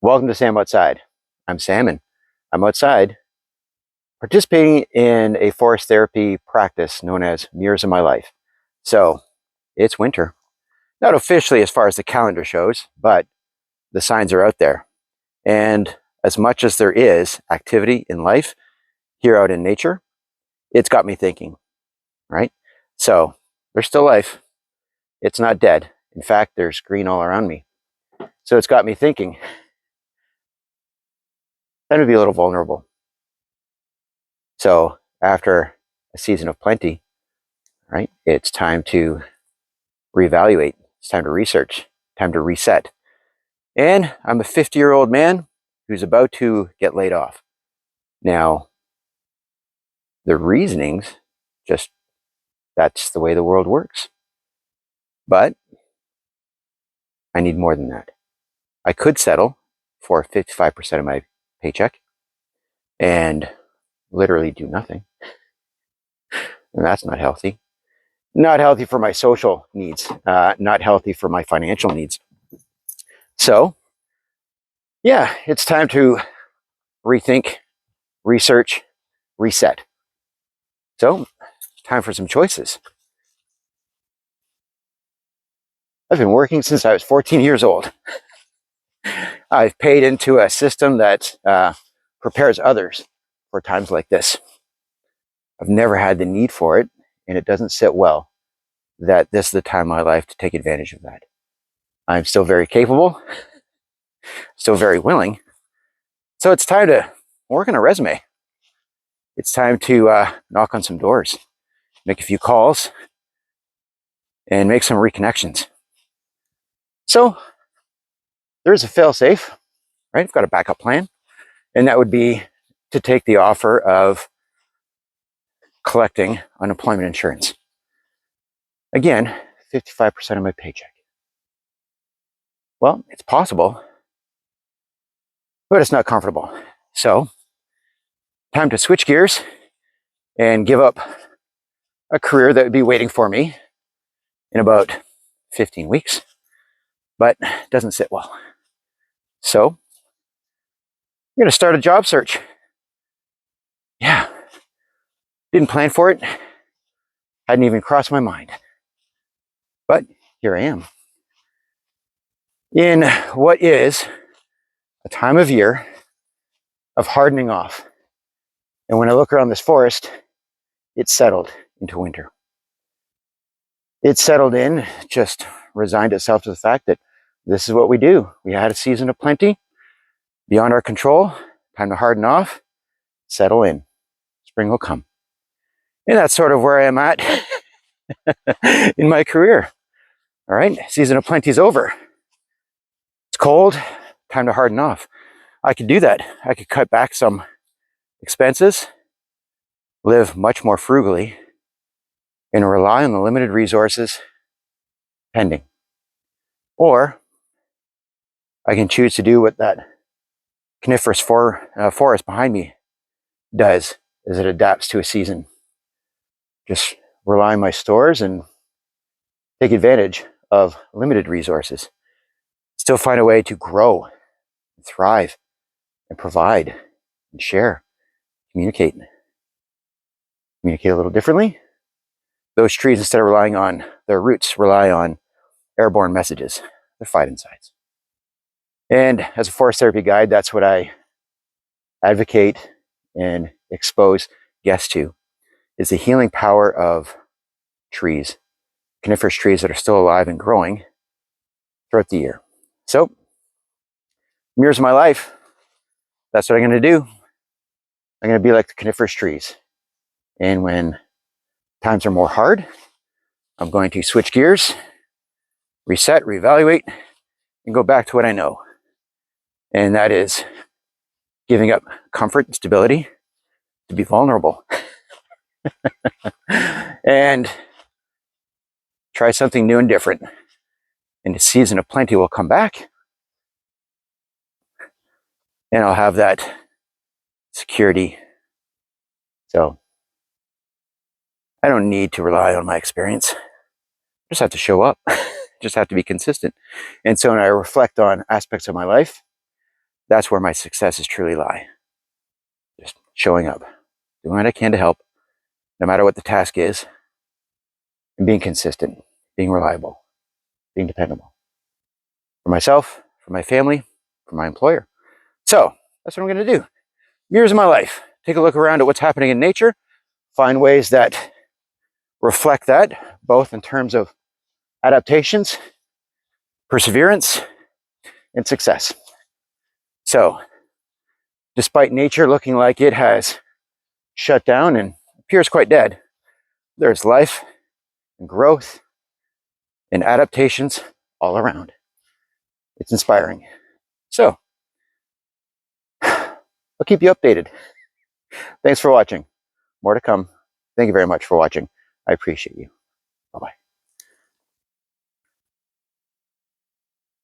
Welcome to Sam Outside. I'm Sam, and I'm outside participating in a forest therapy practice known as Mirrors of My Life. So it's winter. Not officially as far as the calendar shows, but the signs are out there. And as much as there is activity in life here out in nature, it's got me thinking, right? So there's still life. It's not dead. In fact, there's green all around me. So it's got me thinking, time to be a little vulnerable. So after a season of plenty, right, it's time to reevaluate. It's time to research, time to reset. And I'm a 50-year-old man who's about to get laid off. Now, the reasonings, just that's the way the world works. But I need more than that. I could settle for 55% of my paycheck and literally do nothing. And that's not healthy. Not healthy for my social needs, not healthy for my financial needs. So, yeah, it's time to rethink, research, reset. So, time for some choices. I've been working since I was 14 years old. I've paid into a system that prepares others for times like this. I've never had the need for it, and it doesn't sit well that this is the time of my life to take advantage of that. I'm still very capable, still very willing. So it's time to work on a resume. It's time to knock on some doors, make a few calls, and make some reconnections. So there's a fail-safe, right? I've got a backup plan, and that would be to take the offer of collecting unemployment insurance. Again, 55% of my paycheck. Well, it's possible, but it's not comfortable. So, time to switch gears and give up a career that would be waiting for me in about 15 weeks, but doesn't sit well. So, I'm going to start a job search. Yeah, didn't plan for it, hadn't even crossed my mind, but here I am. In what is a time of year of hardening off. And when I look around this forest, it's settled into winter. It's settled in, just resigned itself to the fact that this is what we do. We had a season of plenty, beyond our control, time to harden off, settle in. Spring will come. And that's sort of where I am at in my career. All right, season of plenty is over. It's cold, time to harden off. I could do that. I could cut back some expenses, live much more frugally, and rely on the limited resources pending. Or I can choose to do what that coniferous forest behind me does, as it adapts to a season. Just rely on my stores and take advantage of limited resources. Still find a way to grow, and thrive, and provide, and share, communicate. Communicate a little differently. Those trees, instead of relying on their roots, rely on airborne messages. They're fighting sides. And as a forest therapy guide, that's what I advocate and expose guests to, is the healing power of trees, coniferous trees that are still alive and growing throughout the year. So, mirrors of my life, that's what I'm going to do. I'm going to be like the coniferous trees. And when times are more hard, I'm going to switch gears, reset, reevaluate, and go back to what I know. And that is giving up comfort and stability to be vulnerable. And try something new and different. And the season of plenty will come back. And I'll have that security. So I don't need to rely on my experience. I just have to show up. Just have to be consistent. And so when I reflect on aspects of my life, That's where my successes truly lie. Just showing up, doing what I can to help, no matter what the task is, and being consistent, being reliable, being dependable. For myself, for my family, for my employer. So that's what I'm going to do. Years of my life. Take a look around at what's happening in nature, find ways that reflect that, both in terms of adaptations, perseverance, and success. So, despite nature looking like it has shut down and appears quite dead, there's life and growth and adaptations all around. It's inspiring. So, I'll keep you updated. Thanks for watching. More to come. Thank you very much for watching. I appreciate you. Bye-bye.